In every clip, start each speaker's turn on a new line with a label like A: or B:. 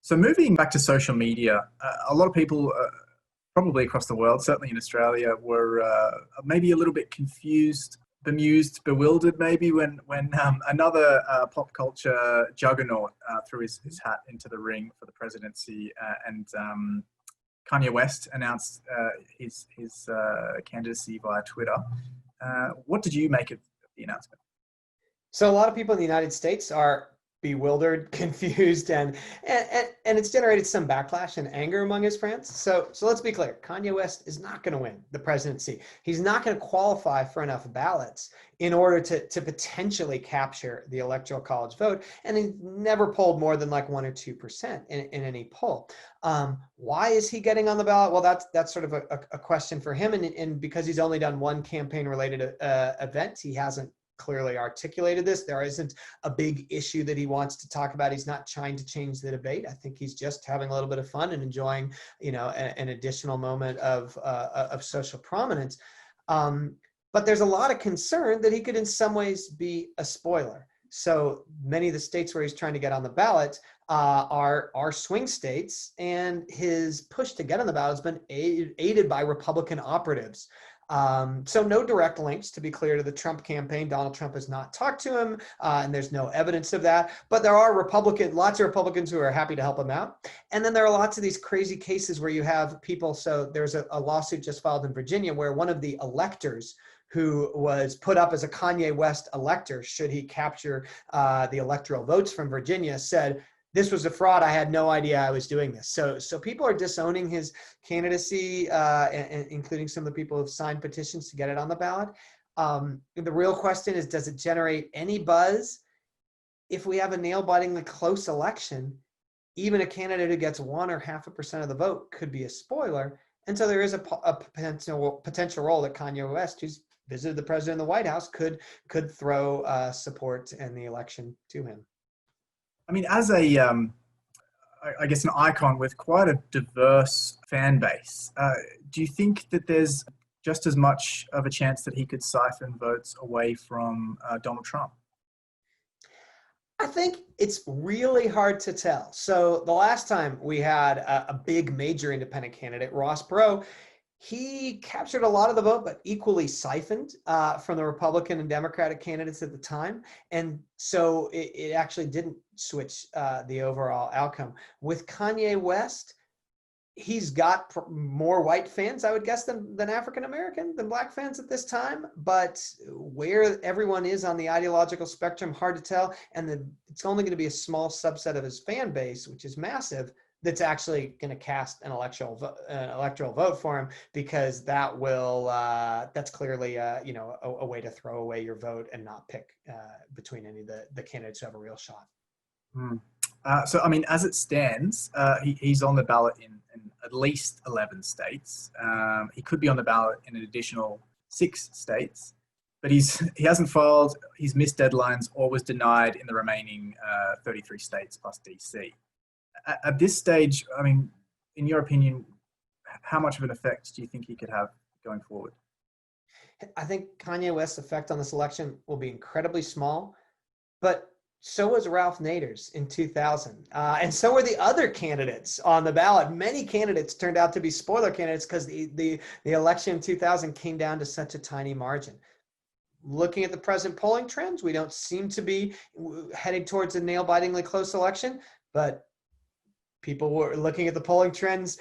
A: So moving back to social media, a lot of people, probably across the world, certainly in Australia, were maybe a little bit confused, bemused, bewildered, maybe when another pop culture juggernaut threw his hat into the ring for the presidency, and Kanye West announced his candidacy via Twitter. What did you make of the announcement?
B: So a lot of people in the United States are bewildered, confused, and it's generated some backlash and anger among his friends. So let's be clear. Kanye West is not going to win the presidency. He's not going to qualify for enough ballots in order to potentially capture the electoral college vote. And he never polled more than like 1 or 2% in any poll. Why is he getting on the ballot? Well, that's sort of a question for him. And because he's only done one campaign related event, he hasn't clearly articulated this. There isn't a big issue that he wants to talk about. He's not trying to change the debate. I think he's just having a little bit of fun and enjoying, an additional moment of social prominence. But there's a lot of concern that he could in some ways be a spoiler. So many of the states where he's trying to get on the ballot are swing states, and his push to get on the ballot has been aided by Republican operatives. So no direct links, to be clear, to the Trump campaign. Donald Trump has not talked to him, and there's no evidence of that. But there are lots of Republicans who are happy to help him out. And then there are lots of these crazy cases where you have people. So there's a lawsuit just filed in Virginia where one of the electors who was put up as a Kanye West elector, should he capture the electoral votes from Virginia, said, "This was a fraud. I had no idea I was doing this." So people are disowning his candidacy, and including some of the people who have signed petitions to get it on the ballot. The real question is, does it generate any buzz? If we have a nail-bitingly close election, even a candidate who gets 1 or 0.5% of the vote could be a spoiler. And so there is a potential role that Kanye West, who's visited the president in the White House, could throw support in the election to him.
A: I mean, as I guess an icon with quite a diverse fan base, do you think that there's just as much of a chance that he could siphon votes away from Donald Trump?
B: I think it's really hard to tell. So the last time we had a big major independent candidate, Ross Perot, he captured a lot of the vote, but equally siphoned from the Republican and Democratic candidates at the time. And so it actually didn't switch the overall outcome. With Kanye West, he's got more white fans, I would guess, than African-American, than black fans at this time. But where everyone is on the ideological spectrum, hard to tell. And it's only going to be a small subset of his fan base, which is massive, that's actually going to cast an electoral vote for him, because that's clearly a way to throw away your vote and not pick between any of the candidates who have a real shot.
A: So, I mean, as it stands, he's on the ballot in at least 11 states. He could be on the ballot in an additional 6 states, but he hasn't filed, he's missed deadlines, or was denied in the remaining 33 states plus DC. At this stage, I mean, in your opinion, how much of an effect do you think he could have going forward?
B: I think Kanye West's effect on this election will be incredibly small, but so was Ralph Nader's in 2000. And so were the other candidates on the ballot. Many candidates turned out to be spoiler candidates because the election in 2000 came down to such a tiny margin. Looking at the present polling trends, we don't seem to be headed towards a nail-bitingly close election, but people were looking at the polling trends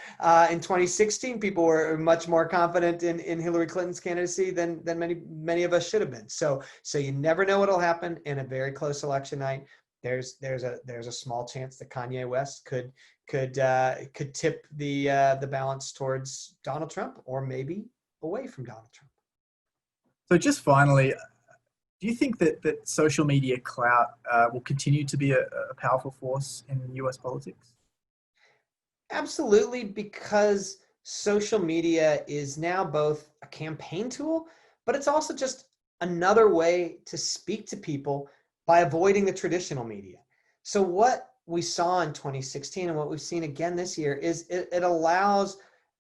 B: in 2016. People were much more confident in Hillary Clinton's candidacy than many of us should have been. So you never know what'll happen in a very close election night. There's a small chance that Kanye West could tip the balance towards Donald Trump, or maybe away from Donald Trump.
A: So just finally, do you think that social media clout will continue to be a powerful force in US politics?
B: Absolutely, because social media is now both a campaign tool, but it's also just another way to speak to people by avoiding the traditional media. So what we saw in 2016 and what we've seen again this year is it allows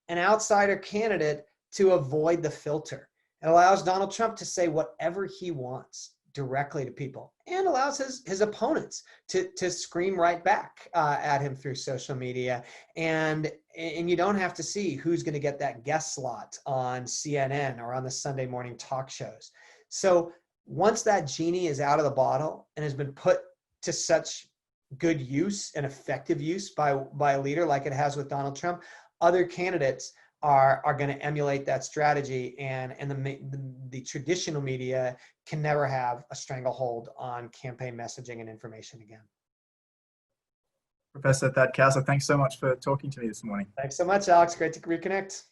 B: an outsider candidate to avoid the filter. It allows Donald Trump to say whatever he wants. directly to people, and allows his opponents to scream right back at him through social media. And you don't have to see who's going to get that guest slot on CNN or on the Sunday morning talk shows. So once that genie is out of the bottle and has been put to such good use and effective use by a leader like it has with Donald Trump, other candidates are going to emulate that strategy, and the traditional media can never have a stranglehold on campaign messaging and information again.
A: Professor Thad Kousser, thanks so much for talking to me this morning.
B: Thanks so much, Alex. Great to reconnect.